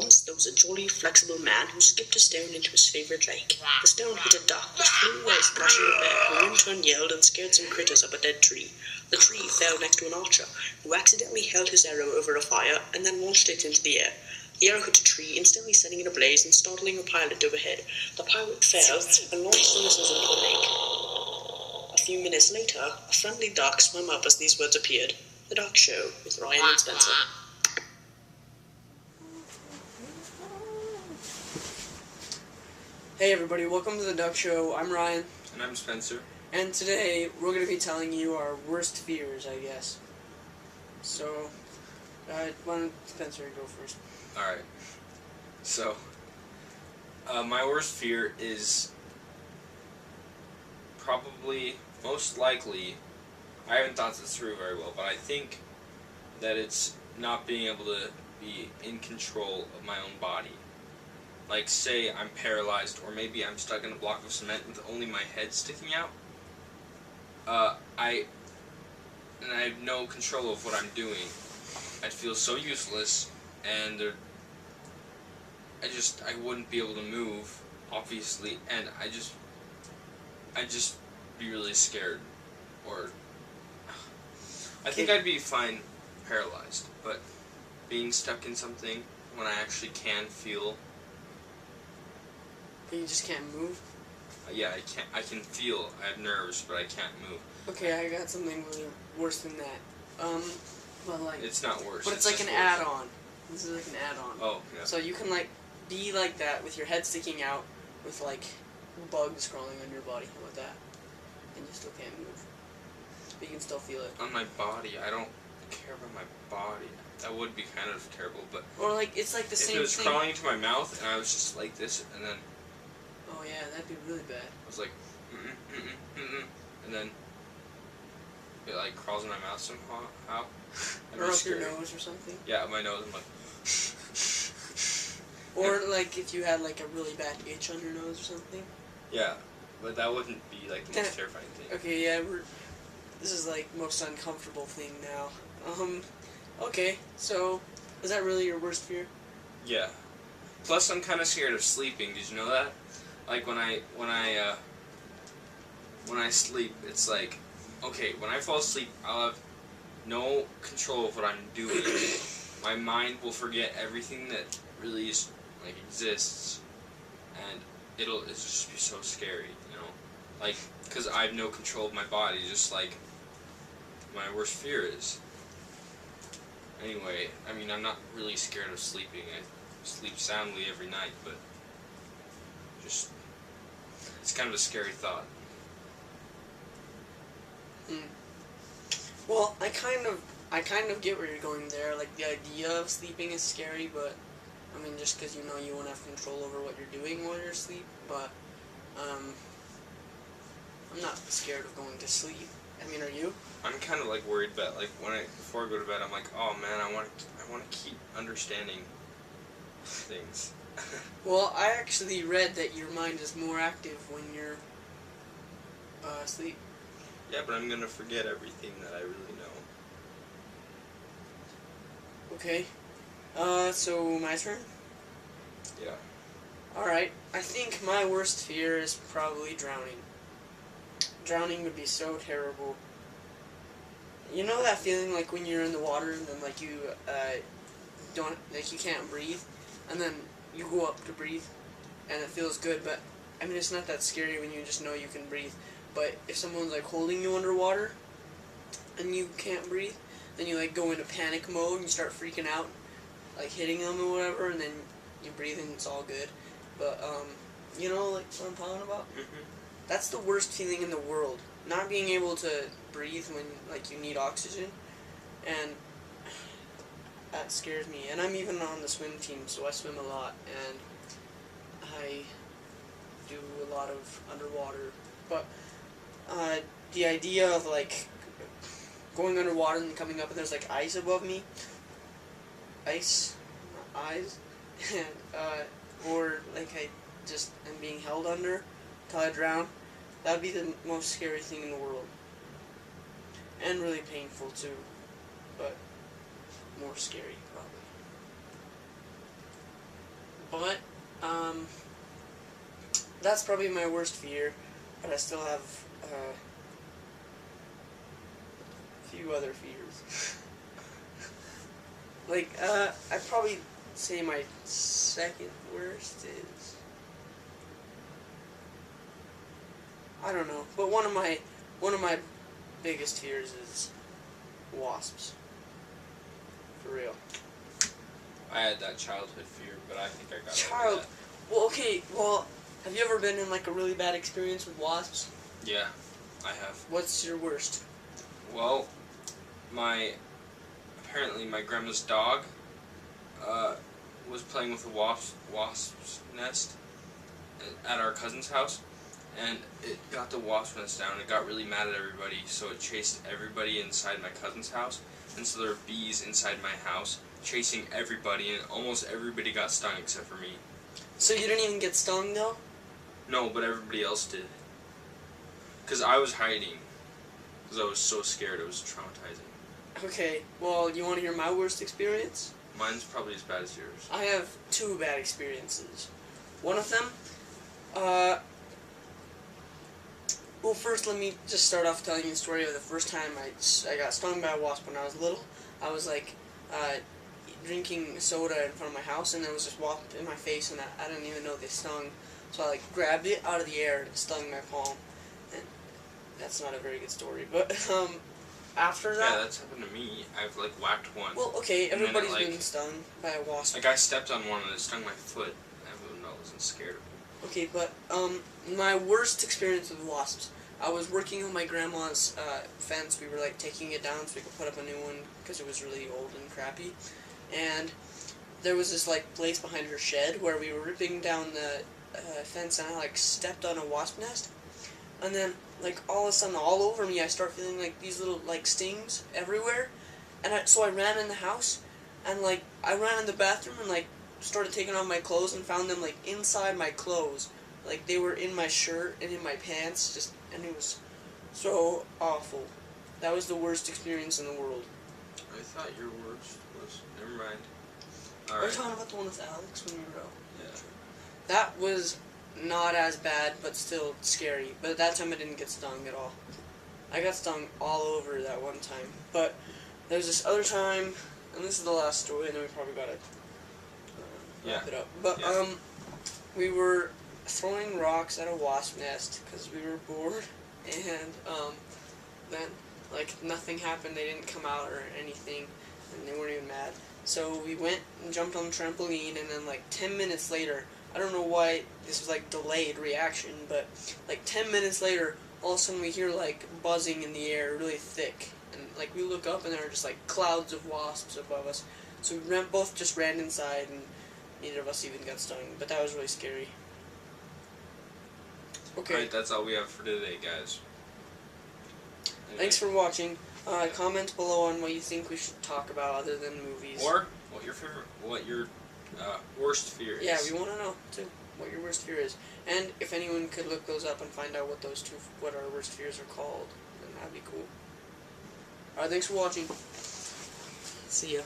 Once there was a jolly, flexible man who skipped a stone into his favourite lake. The stone hit a duck, which flew away splashing the bear, who in turn yelled and scared some critters up a dead tree. The tree fell next to an archer, who accidentally held his arrow over a fire and then launched it into the air. The arrow hit a tree, instantly setting it ablaze and startling a pilot overhead. The pilot fell and launched the missiles into the lake. A few minutes later, a friendly duck swam up as these words appeared. The Duck Show with Ryan and Spencer. Hey everybody, welcome to the Duck Show. I'm Ryan. And I'm Spencer. And today we're going to be telling you our worst fears, I guess. So, why don't Spencer go first? Alright. So, my worst fear is probably, most likely, I haven't thought this through very well, but I think that it's not being able to be in control of my own body. Like, say I'm paralyzed, or maybe I'm stuck in a block of cement with only my head sticking out. I have no control of what I'm doing. I'd feel so useless, and I wouldn't be able to move, obviously, and I'd just be really scared, or I think I'd be fine paralyzed, but being stuck in something when I actually can feel. But you just can't move? Yeah, I can feel. I have nerves, but I can't move. Okay, I got something really worse than that. But like... It's not worse. But it's like an add-on. This is like an add-on. Oh, yeah. So you can like be like that with your head sticking out with like bugs crawling on your body. How about that? And you still can't move. But you can still feel it. On my body, I don't care about my body. That would be kind of terrible, but... Or like, it's like the same thing. If it was crawling into my mouth and I was just like this, and then... Oh yeah, that'd be really bad. I was like, and then it like crawls in my mouth somehow. Or up your nose or something. Yeah, my nose. I'm like. Or like if you had like a really bad itch on your nose or something. Yeah, but that wouldn't be like the most terrifying thing. Okay, yeah, this is like most uncomfortable thing now. Okay, so is that really your worst fear? Yeah. Plus, I'm kind of scared of sleeping. Did you know that? Like when I sleep, it's like, okay, when I fall asleep, I'll have no control of what I'm doing. My mind will forget everything that really is, like, exists, and it'll just be so scary, you know, like, because I have no control of my body, just like my worst fear is. Anyway, I mean, I'm not really scared of sleeping. I sleep soundly every night, but just, it's kind of a scary thought. Well, I kind of get where you're going there. Like, the idea of sleeping is scary, but I mean, just because you know you won't have control over what you're doing while you're asleep. But I'm not scared of going to sleep. I mean, are you? I'm kind of like worried, but like before I go to bed, I'm like, oh man, I want to keep understanding things. Well, I actually read that your mind is more active when you're asleep. Yeah, but I'm gonna forget everything that I really know. Okay. So my turn? Yeah. Alright, I think my worst fear is probably drowning. Drowning would be so terrible. You know that feeling like when you're in the water and then like you you can't breathe, and then you go up to breathe and it feels good, but I mean it's not that scary when you just know you can breathe. But if someone's like holding you underwater and you can't breathe, then you like go into panic mode and you start freaking out, like hitting them or whatever, and then you breathe and it's all good. But you know like what I'm talking about? Mm-hmm. That's the worst feeling in the world. Not being able to breathe when like you need oxygen, and that scares me. And I'm even on the swim team, so I swim a lot, and I do a lot of underwater. But the idea of like going underwater and coming up and there's like ice above me, ice, not eyes, and or like I just am being held under till I drown. That would be the most scary thing in the world. And really painful too, but more scary probably. But, that's probably my worst fear, but I still have a few other fears. Like, I'd probably say my second worst is, I don't know, but one of my biggest fears is wasps. For real. I had that childhood fear, but I think I got Child. over Well, okay. Well, have you ever been in like a really bad experience with wasps? that. Yeah, I have. What's your worst? Well, apparently my grandma's dog was playing with a wasp's nest at our cousin's house, and it got the wasp nest down. It got really mad at everybody, so it chased everybody inside my cousin's house, and so there were bees inside my house chasing everybody, and almost everybody got stung except for me. So you didn't even get stung though? No, but everybody else did. Because I was hiding. Because I was so scared. It was traumatizing. Okay. Well, you want to hear my worst experience? Mine's probably as bad as yours. I have two bad experiences. One of them, well, first let me just start off telling you the story of the first time I got stung by a wasp when I was little. I was like, drinking soda in front of my house, and there was this wasp in my face, and I didn't even know they stung. So I like grabbed it out of the air and it stung my palm. And that's not a very good story, but after that, Yeah, that's happened to me. I've like whacked one. well, okay, And then everybody's it, been stung by a wasp. Like I stepped on one and it stung my foot. I wasn't scared of it. Okay, but my worst experience with wasps. I was working on my grandma's fence. We were like taking it down so we could put up a new one because it was really old and crappy. And there was this like place behind her shed where we were ripping down the fence, and I like stepped on a wasp nest, and then like all of a sudden all over me I start feeling like these little like stings everywhere, and so I ran in the house, and like I ran in the bathroom and like started taking off my clothes and found them like inside my clothes, like they were in my shirt and in my pants, and it was so awful. That was the worst experience in the world. I thought your worst was. Never mind. Are Alright. you talking about the one with Alex when we were out? Yeah. That was not as bad, but still scary. But at that time I didn't get stung at all. I got stung all over that one time. But there was this other time, and this is the last story, and then we probably gotta wrap it up. But Yeah. we were throwing rocks at a wasp nest because we were bored, and then like nothing happened. They didn't come out or anything, and they weren't even mad. So we went and jumped on the trampoline, and then like 10 minutes later, I don't know why this was like delayed reaction, but like 10 minutes later, all of a sudden we hear like buzzing in the air really thick, and like we look up and there are just like clouds of wasps above us. So we both just ran inside, and neither of us even got stung, but that was really scary. Okay. Alright, that's all we have for today, guys. Anyway. Thanks for watching. Comment below on what you think we should talk about other than movies. Or what your worst fear is. Yeah, we want to know too what your worst fear is, and if anyone could look those up and find out what our worst fears are called, then that'd be cool. Alright, thanks for watching. See ya.